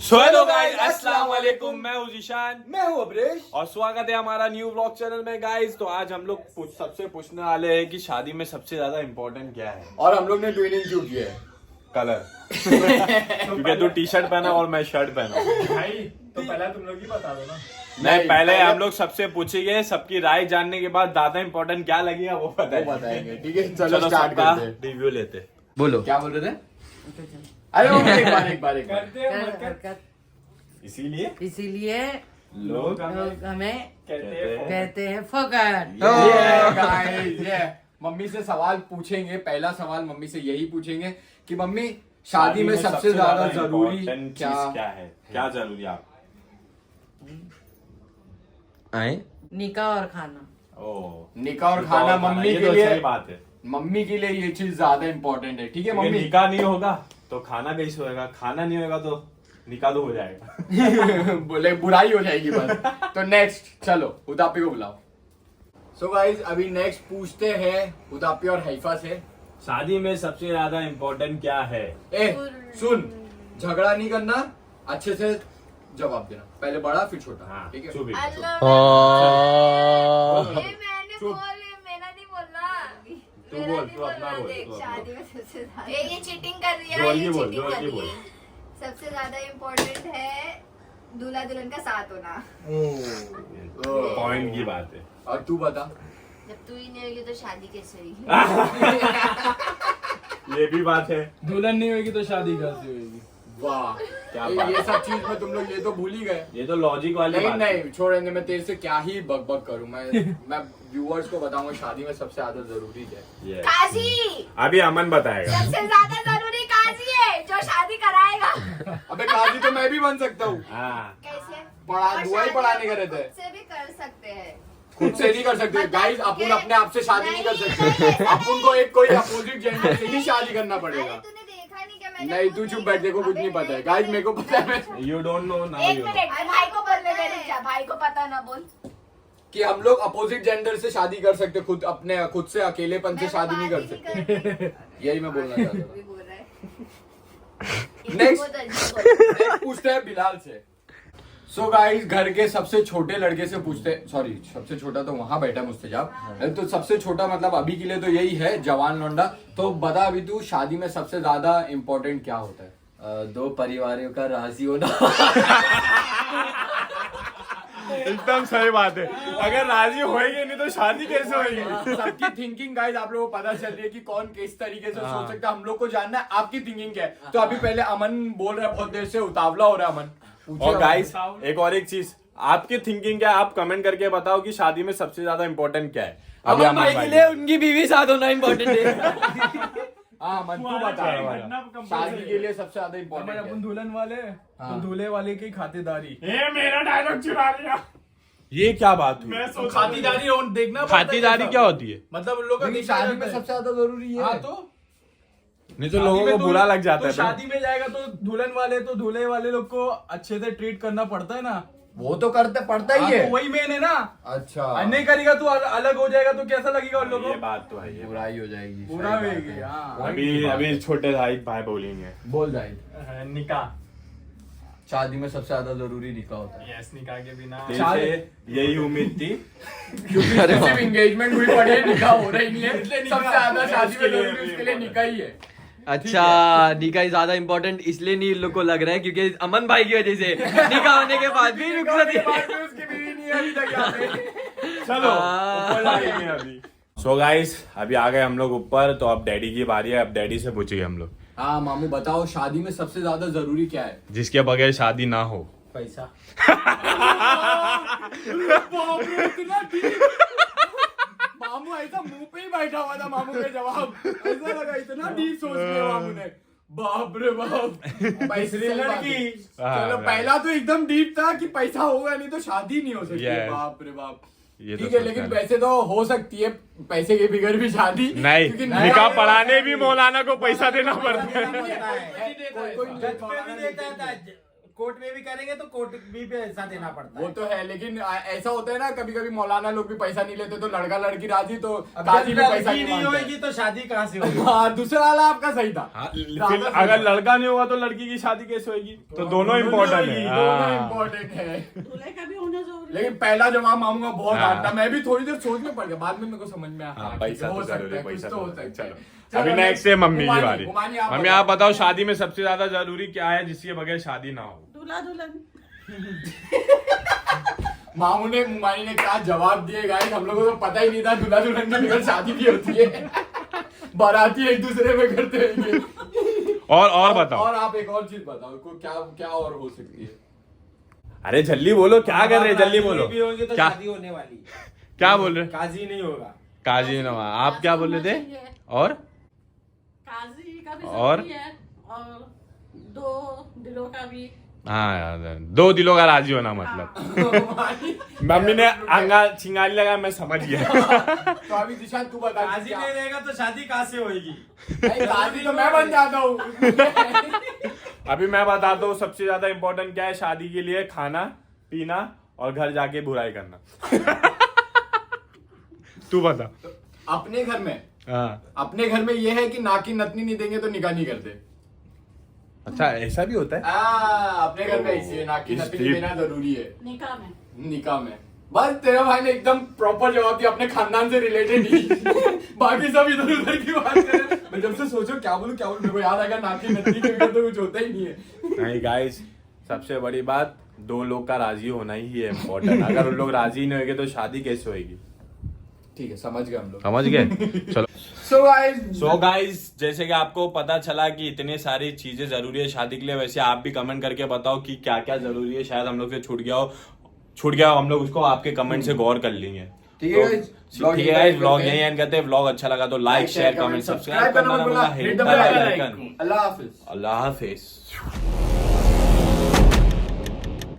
So hello guys, अस्सलाम वालेकुम। मैं हूं जीशान, मैं हूँ अब्रेश और स्वागत है हमारा न्यू व्लॉग चैनल में। गाइस, तो आज हम लोग सबसे पूछने वाले हैं कि शादी में सबसे ज्यादा इम्पोर्टेंट क्या है। और हम लोग ने ट्विनिंग क्यों किया है? कलर क्योंकि तू टी शर्ट पहना और मैं शर्ट पहना। भाई तो पहले तुम लोग ही बता दो ना। नहीं, पहले हम लोग सबसे पूछेंगे, सबकी राय जानने के बाद ज्यादा इम्पोर्टेंट क्या लगेगा वो बताएंगे। ठीक है, चलो चलो स्टार्ट सबका करते हैं। रिव्यू लेते। बोलो, क्या बोल रहे थे? अरे वो एक बार करते हैं मरकत, इसीलिए लोग हमें कहते हैं कहते हैं फकट। ये मम्मी से सवाल पूछेंगे। पहला सवाल मम्मी से यही पूछेंगे कि मम्मी शादी में सबसे ज्यादा जरूरी important क्या चीज क्या है, क्या जरूरी आप आए? निकाह और खाना। निकाह और खाना मम्मी ये के तो लिए, सही बात है। मम्मी के लिए ये चीज ज्यादा इम्पोर्टेंट है। ठीक है क्योंकि मम्मी, निकाह नहीं होगा तो खाना कैसे होएगा, खाना नहीं होगा तो निकाह तो हो जाएगा। बोले बुराई हो जाएगी बस। तो नेक्स्ट चलो उदापी को बुलाओ। सो गाइस, अभी नेक्स्ट पूछते हैं उदापी और हैफा से। शादी में सबसे ज्यादा इम्पोर्टेंट क्या है? ए सुन, झगड़ा नहीं करना, अच्छे से जवाब देना। पहले बड़ा फिर छोटा। हाँ, ठीक है? चुप ही। मेरा नहीं बोलना। तू बोल, तू अपना बोल, देख, तू अपना शादी में सबसे ज्यादा ये चीटिंग कर रही है, जोर ये की बोल, चीटिंग जोर कर की रही बोल। है। सबसे ज्यादा इम्पोर्टेंट है दूल्हा दुल्हन का साथ होना। पॉइंट की बात है। और तू बता। जब तू ही नहीं होगी तो शादी कैसे होगी? ये भी बात है। दुल्हन नहीं होगी तो शादी कैसे होगी? वाह, क्या ये बात। सब चीज में तुम लोग ये तो भूल ही गए। ये तो लॉजिक वाली नहीं बात है। नहीं छोड़ेंगे, मैं तेरे से क्या ही बकबक करूं। मैं व्यूअर्स को बताऊंगा शादी में सबसे ज्यादा जरूरी क्या है। Yes. काजी अभी अमन बताएगा। सबसे ज्यादा जरूरी काजी है जो शादी कराएगा। अबे काजी तो मैं भी बन सकता हूँ। हाँ, कैसे? पढ़ा और दुआ ही शादी पढ़ाने हम का रहता है। खुद से भी कर सकते हैं। खुद से नहीं कर सकते गाइस, अपन अपने आप से शादी नहीं कर सकते। नहीं। अपन को एक कोई अपोजिट जेंडर से ही शादी करना अरे पड़ेगा। तूने देखा नहीं क्या? मैंने नहीं खुद तू चुप नहीं बैठ, देखो कुछ अबे नहीं पता है नहीं, गाइस, मेरे को पता है यू डोंट नो नाउ एक यू नो। मिनट, भाई को बोलने दे रही क्या? भाई को पता ना बोल। कि हम लोग अपोजिट जेंडर से शादी कर सकते, खुद से अकेलेपन से मैं शादी नहीं कर बात ही सकते। करती। यही मैं बोलना चाहता भी था। बोल रहा है। Next. बहुत अजीब बोल रहा है। नेक्स्ट पूछते हैं बिलाल से। सो गाइस, घर के सबसे छोटे लड़के से पूछते, सॉरी सबसे छोटा तो वहां बैठा मुस्तजाब, तो सबसे छोटा मतलब अभी के लिए तो यही है जवान लौंडा। तो बता अभी तू, शादी में सबसे ज्यादा इम्पोर्टेंट क्या होता है? दो परिवारों का राजी होना। एकदम सही बात है। अगर राजी होएंगे नहीं तो शादी कैसे होएगी? सबकी थिंकिंग गाइस आप लोगों को पता चल रही है कि कौन किस तरीके से सोच सकता है। हम लोग को जानना है आपकी थिंकिंग क्या है। तो अभी पहले अमन बोल रहा है, बहुत देर से उतावला हो रहा है अमन। पूछिए और अमन। गाइस, एक चीज, आपकी थिंकिंग क्या है? आप कमेंट करके बताओ कि शादी में सबसे ज्यादा इम्पोर्टेंट क्या है। अभी अमन भाई के लिए उनकी बीवी साथ होना इम्पोर्टेंट है। हाँ मन तू बता रहा है। घटना compulsory शादी के लिए सबसे ज्यादा हमारे इम्पोर्टेंट अपन है। दुल्हन वाले हाँ। तो दूल्हे वाले की खातिरदारी। मेरा डायलॉग चुरा लिया। ये क्या बात हुई? तो खातिरदारी और देखना पड़ता है खातिरदारी कैसा। क्या होती है? मतलब उन लोगों का लेकिन देखना शादी रहता में है। सबसे ज्यादा जरूरी है। हाँ तो नहीं तो शादी लोगों में को बुरा लग जाता तो है। शादी में जाएगा तो दुल्हन वाले तो दूल्हे वाले लोग को अच्छे से ट्रीट करना पड़ता है ना। वो तो करते पड़ता हाँ, ही है। तो वही मेन है ना। अच्छा, और नहीं करेगा तो अलग हो जाएगा तो कैसा लगेगा उन लोगों ये को? बात तो है। ये बुराई हो जाएगी। बुरा सही बात होगी, है। हाँ। अभी छोटे भाई बोलेंगे। बोल जाए। निकाह। शादी में सबसे ज्यादा जरूरी निकाह होता है। यस, निकाह के बिना दिल से यही उम्मीद थी। क्योंकि सिर्फ एंगेजमेंट हुई पड़ी है, निकाह हो रही नहीं है। इसलिए सबसे निकाह। ज्यादा शादी इसके में लिए जरूरी भी उसके लिए important निकाह ही है। अच्छा, निकाह ज्यादा इम्पोर्टेंट इसलिए नहीं इन लोग को लग रहा है क्योंकि अमन भाई की वजह से निकाह होने के बाद भी रुखसत उसके बाद में उसकी बीवी नहीं है अभी तक यहाँ पे। चलो ऊपर जाएंगे अभी। सो गाइस, अभी आ गए हम लोग ऊपर, तो अब डैडी की बारी है। अब डैडी से पूछिए हम लोग, हाँ मामू बताओ, शादी में सबसे ज्यादा जरूरी क्या है? जिसके बगैर शादी ना हो। पैसा। मामू ऐसा मुंह पे ही बैठा हुआ था। मामू का जवाब ऐसा लगा, इतना डीप सोच लिया मामू ने। बाप रे बाप, पैसे से लड़की। चलो पहला तो एकदम डीप था कि पैसा होगा नहीं तो शादी नहीं हो सकती। Yes. बाप रे बाप। ये तो ठीक है, सच लेकिन है। पैसे तो हो सकती है, पैसे के बिगड़ भी शादी नहीं, क्योंकि निकाह पढ़ाने भी मौलाना को पैसा देना पड़ता है। कोई कोर्ट में भी करेंगे तो कोर्ट भी पैसा देना पड़ता वो है। तो है, लेकिन ऐसा होता है ना, कभी कभी मौलाना लोग भी पैसा नहीं लेते, तो लड़का लड़की राजी, तो अब काजी जब भी पैसा लड़की नहीं नहीं मांगते। होगी तो शादी कहाँ से होगी? हाँ, दूसरा वाला आपका सही था। फिर अगर लड़का नहीं होगा तो लड़की की शादी कैसे होगी? तो दोनों इम्पोर्टेंट है। दोनों हाँ। इम्पोर्टेंट है, दूल्हे का भी होना जरूरी है। लेकिन पहला जवाब मांगूंगा बहुत हाँ। हार्ड था। मैं भी थोड़ी देर सोच में पड़ गया, बाद में मेरे को समझ में आया। हाँ, हाँ, पैसा हो तो सकता जरूरी है, है, कुछ पैसा तो हो तो सकता है। चलो। चलो, अभी नेक्स्ट है मम्मी की हुमानी, बारी। हुमानी, मम्मी आप बताओ, शादी में सबसे ज्यादा जरूरी क्या है जिसके बगैर शादी ना हो? दूल्हा दुल्हन। मामू ने, मुमानी ने क्या जवाब दिए गाइस, हम लोगों को तो पता ही नहीं था दूल्हा दुल्हन के बगैर शादी भी होती है। बाराती एक दूसरे में करते हैं। और बताओ। और आप एक और चीज बताओ, को क्या क्या और हो सकती है? अरे जल्दी बोलो, क्या कर रहे हैं, जल्दी बोलो। भी होंगे तो क्या शादी होने वाली। क्या बोल रहे? काजी नहीं होगा। काजी नवा, आप क्या बोल रहे थे? और काजी का भी और? जरूरी है और दो दिलों का भी। हाँ यार, 2 दिलों का राजी होना मतलब। मम्मी ने अंगा चिंगारी लगा, मैं समझ गया। तो अभी दिशा तू बता। काजी नहीं रहेगा तो शादी कहाँ से होगी? काजी तो मैं बन जाता हूँ। अभी मैं बताता हूँ सबसे ज्यादा इम्पोर्टेंट क्या है शादी के लिए। खाना पीना और घर जाके बुराई करना। तू बता। अपने घर में, हाँ, अपने घर में ये है कि नाक की नथनी नहीं देंगे तो निकाह नहीं करते। अच्छा ऐसा भी होता है? अपने घर में ऐसी है, नाक की नथनी देना जरूरी है निकाह में। निकाह में। बस तेरा भाई ने एकदम प्रॉपर जवाब दिया, अपने खानदान से रिलेटेड ही। बाकी सब इधर उधर की बात करें। मैं जब से सोचो क्या बोलूं मेरे को याद आएगा नाक की नथनी के बगैर तो कुछ होता ही नहीं है। नहीं गाइस, सबसे बड़ी बात 2 लोग का राजी होना ही है इम्पोर्टेंट। अगर उन लोग राजी नहीं होंगे तो शादी कैसे होगी? ठीक है, समझ गए हम लोग। समझ गए? चलो। सो गाइस, जैसे कि आपको पता चला कि इतनी सारी चीजें जरूरी है शादी के लिए, वैसे आप भी कमेंट करके बताओ कि क्या क्या जरूरी है। शायद हम लोग से छूट गया हो, हम लोग उसको आपके कमेंट से गौर कर लेंगे। ठीक है गाइस, ठीक है गाइस, व्लॉग यही एंड करते हैं। व्लॉग अच्छा लगा तो लाइक शेयर कमेंट सब्सक्राइब करना, हिट द बेल आइकन। अल्लाह हाफिज। अल्लाह हाफिज।